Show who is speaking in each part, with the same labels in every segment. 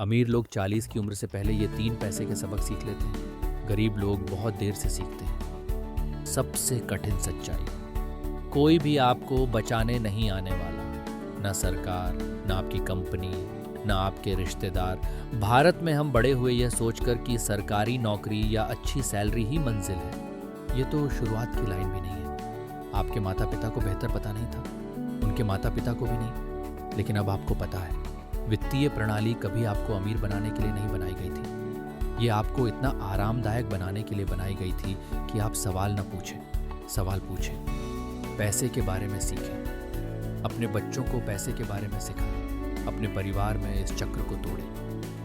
Speaker 1: अमीर लोग 40 की उम्र से पहले ये 3 पैसे के सबक सीख लेते हैं। गरीब लोग बहुत देर से सीखते हैं। सबसे कठिन सच्चाई, कोई भी आपको बचाने नहीं आने वाला। ना सरकार, ना आपकी कंपनी, ना आपके रिश्तेदार। भारत में हम बड़े हुए यह सोचकर कि सरकारी नौकरी या अच्छी सैलरी ही मंजिल है। ये तो शुरुआत की लाइन भी नहीं है। आपके माता पिता को बेहतर पता नहीं था, उनके माता पिता को भी नहीं, लेकिन अब आपको पता है। वित्तीय प्रणाली कभी आपको अमीर बनाने के लिए नहीं बनाई गई थी। ये आपको इतना आरामदायक बनाने के लिए बनाई गई थी कि आप सवाल न पूछें, सवाल पूछें। पैसे के बारे में सीखें, अपने बच्चों को पैसे के बारे में सिखाएं, अपने परिवार में इस चक्र को तोड़ें।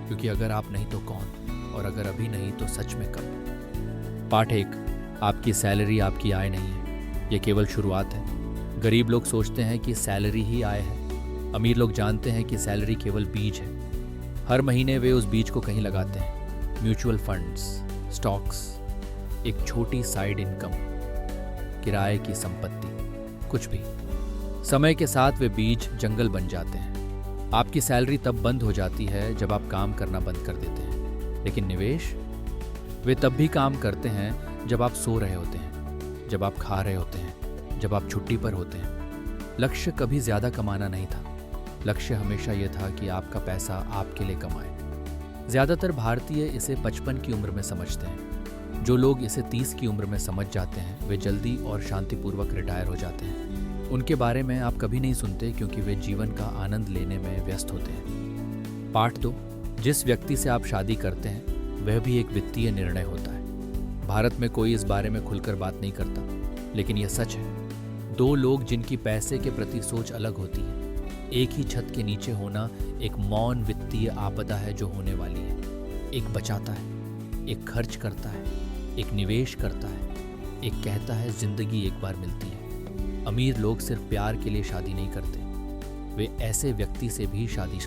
Speaker 1: क्योंकि अगर आप नहीं तो कौन, और अगर अभी नहीं तो सच में कब। पाठ 1, आपकी सैलरी आपकी आय नहीं है, ये केवल शुरुआत है। गरीब लोग सोचते हैं कि सैलरी ही आय है। अमीर लोग जानते हैं कि सैलरी केवल बीज है। हर महीने वे उस बीज को कहीं लगाते हैं। म्यूचुअल फंड्स, स्टॉक्स, एक छोटी साइड इनकम, किराए की संपत्ति, कुछ भी। समय के साथ वे बीज जंगल बन जाते हैं। आपकी सैलरी तब बंद हो जाती है जब आप काम करना बंद कर देते हैं। लेकिन निवेश, वे तब भी काम करते हैं जब आप सो रहे होते हैं, जब आप खा रहे होते हैं, जब आप छुट्टी पर होते हैं। लक्ष्य कभी ज्यादा कमाना नहीं था। लक्ष्य हमेशा यह था कि आपका पैसा आपके लिए कमाए। ज्यादातर भारतीय इसे 55 की उम्र में समझते हैं। जो लोग इसे 30 की उम्र में समझ जाते हैं वे जल्दी और शांतिपूर्वक रिटायर हो जाते हैं। उनके बारे में आप कभी नहीं सुनते क्योंकि वे जीवन का आनंद लेने में व्यस्त होते हैं। पाठ 2, जिस व्यक्ति से आप शादी करते हैं वह भी एक वित्तीय निर्णय होता है। भारत में कोई इस बारे में खुलकर बात नहीं करता, लेकिन यह सच है। 2 लोग जिनकी पैसे के प्रति सोच अलग होती है, एक ही छत के नीचे होना एक मौन वित्तीय आपदा है जो होने वाली है। एक बचाता है, एक खर्च करता है, एक निवेश करता है, एक कहता है जिंदगी एक बार मिलती है। अमीर लोग सिर्फ प्यार के लिए शादी नहीं करते, वे ऐसे व्यक्ति से भी शादी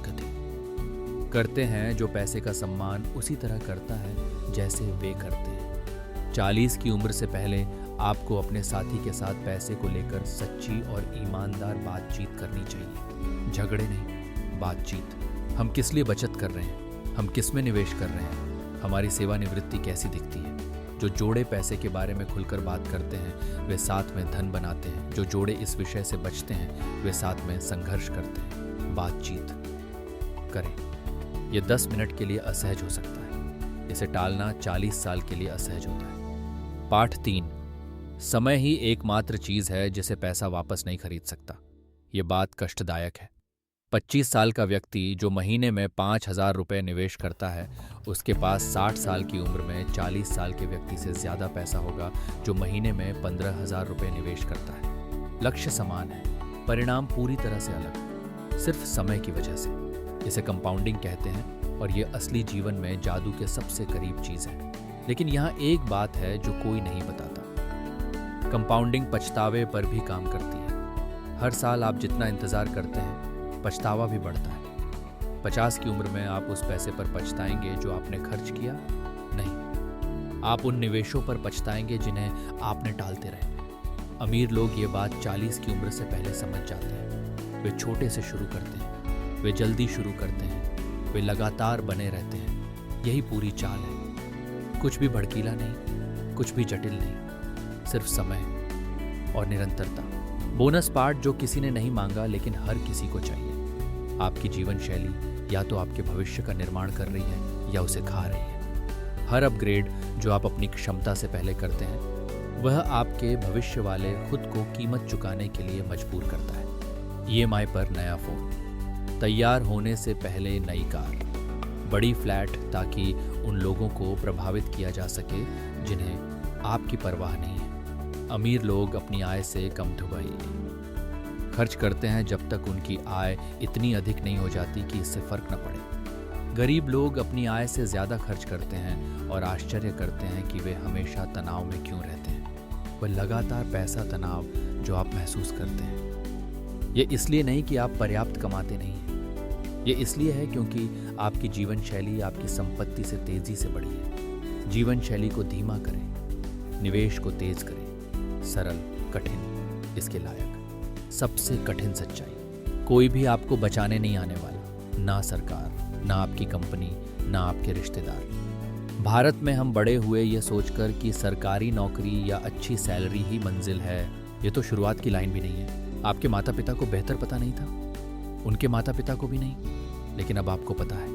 Speaker 1: करते हैं जो पैसे का सम्मान उसी तरह करता है जैसे वे करते हैं। 40 की उम्र से पहले आपको अपने साथी के साथ पैसे को लेकर सच्ची और ईमानदार बातचीत करनी चाहिए। झगड़े नहीं, बातचीत। हम किस लिए बचत कर रहे हैं, हम किस में निवेश कर रहे हैं, हमारी सेवानिवृत्ति कैसी दिखती है। जो जोड़े पैसे के बारे में खुलकर बात करते हैं वे साथ में धन बनाते हैं। जो जोड़े इस विषय से बचते हैं वे साथ में संघर्ष करते हैं। बातचीत करें। यह 10 मिनट के लिए असहज हो सकता है, इसे टालना 40 साल के लिए असहज होता है। पाठ 3, समय ही एकमात्र चीज है जिसे पैसा वापस नहीं खरीद सकता। ये बात कष्टदायक है। 25 साल का व्यक्ति जो महीने में 5,000 रुपये निवेश करता है, उसके पास 60 साल की उम्र में 40 साल के व्यक्ति से ज्यादा पैसा होगा जो महीने में 15,000 रुपये निवेश करता है। लक्ष्य समान है, परिणाम पूरी तरह से अलग, सिर्फ समय की वजह से। इसे कंपाउंडिंग कहते हैं और ये असली जीवन में जादू के सबसे करीब चीज है। लेकिन यहाँ एक बात है जो कोई नहीं बताता। कंपाउंडिंग पछतावे पर भी काम करती है। हर साल आप जितना इंतजार करते हैं पछतावा भी बढ़ता है। 50 की उम्र में आप उस पैसे पर पछताएंगे जो आपने खर्च किया नहीं, आप उन निवेशों पर पछताएंगे जिन्हें आपने टालते रहे। अमीर लोग ये बात 40 की उम्र से पहले समझ जाते हैं। वे छोटे से शुरू करते हैं, वे जल्दी शुरू करते हैं, वे लगातार बने रहते हैं। यही पूरी चाल है। कुछ भी भड़कीला नहीं, कुछ भी जटिल नहीं, सिर्फ समय और निरंतरता। बोनस पार्ट जो किसी ने नहीं मांगा लेकिन हर किसी को चाहिए। आपकी जीवन शैली या तो आपके भविष्य का निर्माण कर रही है या उसे खा रही है। हर अपग्रेड जो आप अपनी क्षमता से पहले करते हैं वह आपके भविष्य वाले खुद को कीमत चुकाने के लिए मजबूर करता है। EMI पर नया फोन, तैयार होने से पहले नई कार, बड़ी फ्लैट ताकि उन लोगों को प्रभावित किया जा सके जिन्हें आपकी परवाह नहीं है। अमीर लोग अपनी आय से कम दुबई खर्च करते हैं जब तक उनकी आय इतनी अधिक नहीं हो जाती कि इससे फर्क न पड़े। गरीब लोग अपनी आय से ज्यादा खर्च करते हैं और आश्चर्य करते हैं कि वे हमेशा तनाव में क्यों रहते हैं। वह लगातार पैसा तनाव जो आप महसूस करते हैं, ये इसलिए नहीं कि आप पर्याप्त कमाते नहीं हैं। ये इसलिए है क्योंकि आपकी जीवन शैली आपकी संपत्ति से तेजी से बढ़ी है। जीवन शैली को धीमा करें, निवेश को तेज करें। सरल, कठिन, इसके लायक। सबसे कठिन सच्चाई, कोई भी आपको बचाने नहीं आने वाला। ना सरकार, ना आपकी कंपनी, ना आपके रिश्तेदार। भारत में हम बड़े हुए ये सोचकर कि सरकारी नौकरी या अच्छी सैलरी ही मंजिल है। ये तो शुरुआत की लाइन भी नहीं है। आपके माता पिता को बेहतर पता नहीं था, उनके माता पिता को भी नहीं, लेकिन अब आपको पता है।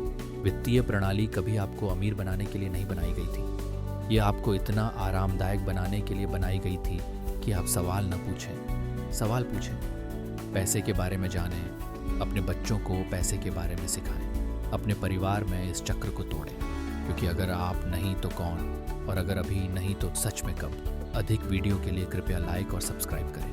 Speaker 1: वित्तीय प्रणाली कभी आपको अमीर बनाने के लिए नहीं बनाई गई थी। ये आपको इतना आरामदायक बनाने के लिए बनाई गई थी कि आप सवाल न पूछें, सवाल पूछें। पैसे के बारे में जानें, अपने बच्चों को पैसे के बारे में सिखाएं, अपने परिवार में इस चक्र को तोड़ें। क्योंकि अगर आप नहीं तो कौन, और अगर अभी नहीं तो सच में कब। अधिक वीडियो के लिए कृपया लाइक और सब्सक्राइब करें।